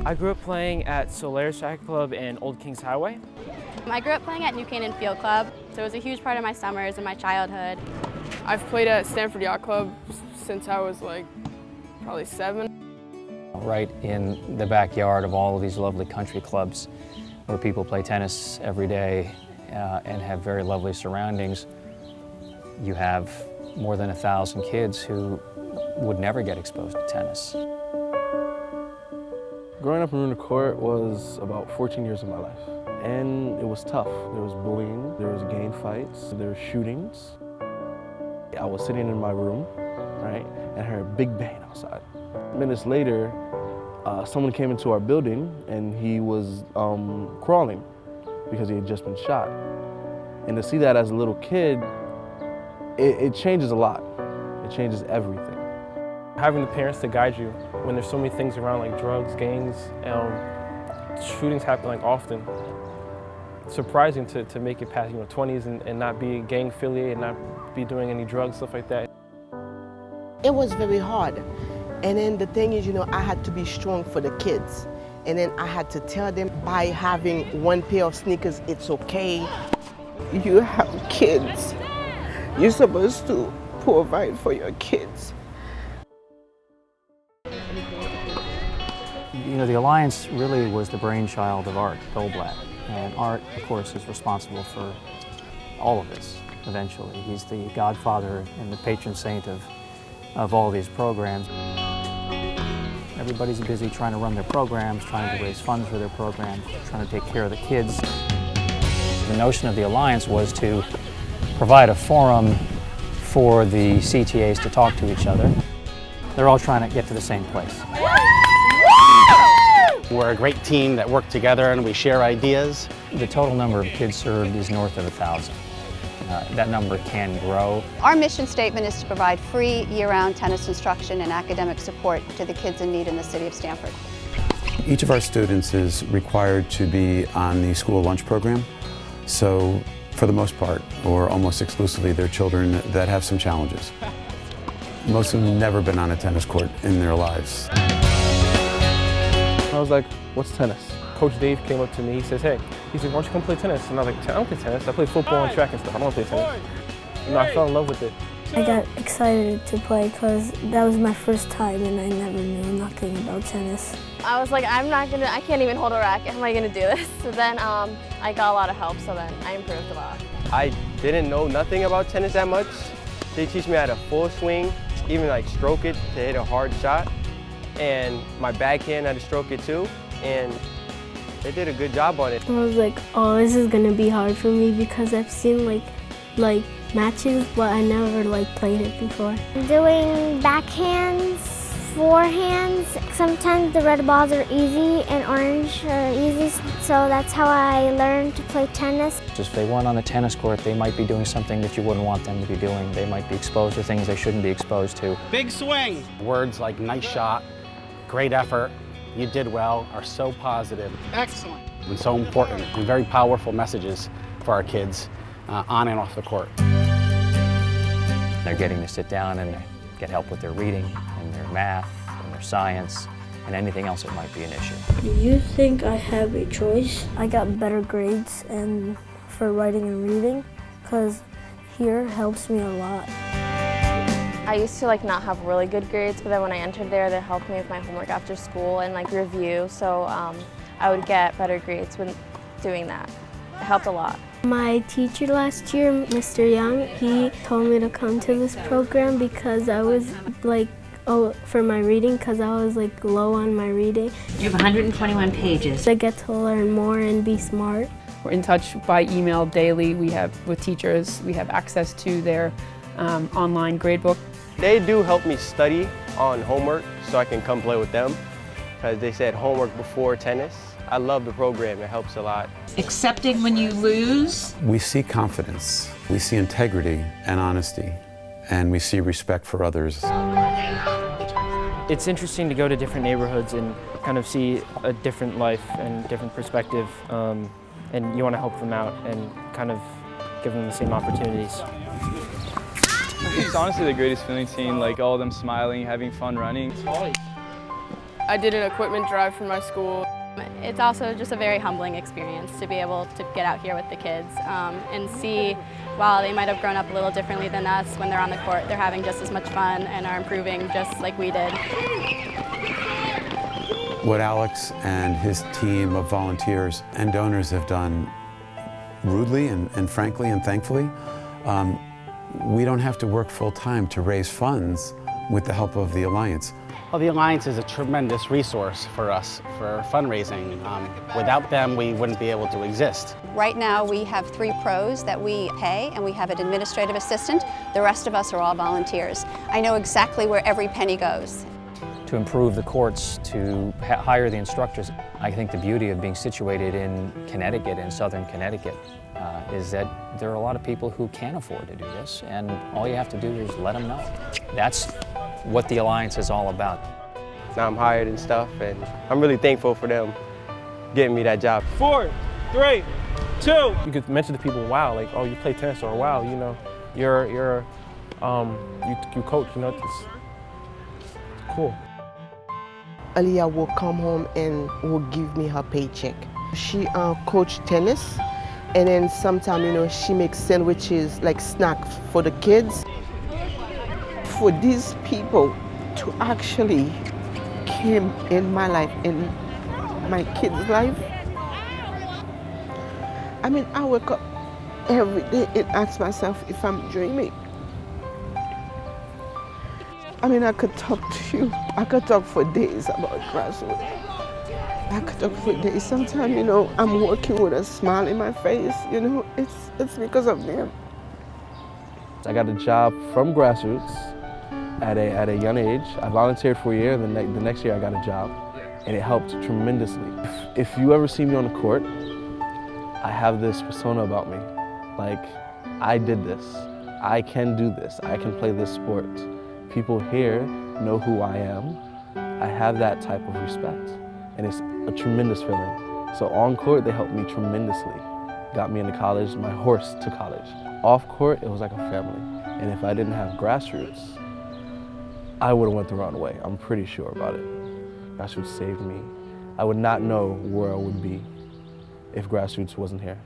I grew up playing at Solaris Track Club and Old Kings Highway. I grew up playing at New Canaan Field Club, so it was a huge part of my summers and my childhood. I've played at Stanford Yacht Club since I was like probably 7. Right in the backyard of all of these lovely country clubs where people play tennis every day and have very lovely surroundings, you have more than 1,000 kids who would never get exposed to tennis. Growing up in the court was about 14 years of my life, and it was tough. There was bullying, there was gang fights, there were shootings. I was sitting in my room, right, and I heard a big bang outside. Minutes later, someone came into our building and he was crawling because he had just been shot. And to see that as a little kid, it changes a lot. It changes everything. Having the parents to guide you when there's so many things around like drugs, gangs, shootings happen like often. It's surprising to make it past 20s and not be gang affiliated, not be doing any drugs, stuff like that. It was very hard. And then the thing is, I had to be strong for the kids. And then I had to tell them by having one pair of sneakers, it's okay. You have kids. You're supposed to provide for your kids. The Alliance really was the brainchild of Art Goldblatt. And Art, of course, is responsible for all of this eventually. He's the godfather and the patron saint of all these programs. Everybody's busy trying to run their programs, trying to raise funds for their programs, trying to take care of the kids. The notion of the Alliance was to provide a forum for the CTAs to talk to each other. They're all trying to get to the same place. We're a great team that work together and we share ideas. The total number of kids served is north of 1,000. That number can grow. Our mission statement is to provide free year-round tennis instruction and academic support to the kids in need in the city of Stamford. Each of our students is required to be on the school lunch program. So for the most part, or almost exclusively, they're children that have some challenges. Most of them have never been on a tennis court in their lives. I was like, what's tennis? Coach Dave came up to me, he says, hey, why don't you come play tennis? And I was like, I don't play tennis, I play football and track and stuff, I don't play tennis. I fell in love with it. I got excited to play because that was my first time and I never knew nothing about tennis. I was like, I can't even hold a racket, how am I gonna do this? So then I got a lot of help, so then I improved a lot. I didn't know nothing about tennis that much. They teach me how to full swing, even like stroke it to hit a hard shot. And my backhand, how to stroke it too. And they did a good job on it. I was like, oh, this is gonna be hard for me because I've seen like matches, but I never played it before. I'm doing backhands, forehands. Sometimes the red balls are easy and orange are easy, so that's how I learned to play tennis. If they weren't on the tennis court, they might be doing something that you wouldn't want them to be doing. They might be exposed to things they shouldn't be exposed to. Big swing! Words like nice shot, great effort, you did well are so positive. Excellent. And so important and very powerful messages for our kids on and off the court. They're getting to sit down and get help with their reading and their math and their science and anything else that might be an issue. Do you think I have a choice? I got better grades and for writing and reading because here helps me a lot. I used to not have really good grades, but then when I entered there, they helped me with my homework after school and review, so I would get better grades when doing that. It helped a lot. My teacher last year, Mr. Young, he told me to come to this program because I was for my reading, because I was low on my reading. You have 121 pages. I get to learn more and be smart. We're in touch by email daily. With teachers, we have access to their online gradebook. They do help me study on homework so I can come play with them because they said homework before tennis. I love the program, it helps a lot. Accepting when you lose. We see confidence, we see integrity and honesty, and we see respect for others. It's interesting to go to different neighborhoods and kind of see a different life and different perspective, and you want to help them out and kind of give them the same opportunities. It's honestly the greatest feeling seeing all of them smiling, having fun running. I did an equipment drive for my school. It's also just a very humbling experience to be able to get out here with the kids and see, while they might have grown up a little differently than us, when they're on the court, they're having just as much fun and are improving just like we did. What Alex and his team of volunteers and donors have done rudely and frankly and thankfully, we don't have to work full time to raise funds with the help of the Alliance. Well, the Alliance is a tremendous resource for us for fundraising. Without them, we wouldn't be able to exist. Right now, we have 3 pros that we pay, and we have an administrative assistant. The rest of us are all volunteers. I know exactly where every penny goes. To improve the courts, to hire the instructors. I think the beauty of being situated in Connecticut, in southern Connecticut, is that there are a lot of people who can't afford to do this, and all you have to do is let them know. That's what the Alliance is all about. Now I'm hired and stuff, and I'm really thankful for them getting me that job. 4, 3, 2. You could mention to people, wow, like, oh, you play tennis, or wow, you know, you coach, you know, it's cool. Aliyah will come home and will give me her paycheck. She coached tennis, and then sometimes, you know, she makes sandwiches, like snacks for the kids. For these people to actually came in my life, in my kids' life, I mean, I wake up every day and ask myself if I'm dreaming. I mean, I could talk to you. I could talk for days about grassroots. I could talk for days. Sometimes, you know, I'm working with a smile in my face. You know, it's because of them. I got a job from grassroots at a young age. I volunteered for a year, and the next year I got a job, and it helped tremendously. If you ever see me on the court, I have this persona about me. Like, I did this. I can do this. I can play this sport. People here know who I am. I have that type of respect, and it's a tremendous feeling. So on court, they helped me tremendously. Got me into college, my horse to college. Off court, it was like a family. And if I didn't have grassroots, I would have went the wrong way. I'm pretty sure about it. Grassroots saved me. I would not know where I would be if grassroots wasn't here.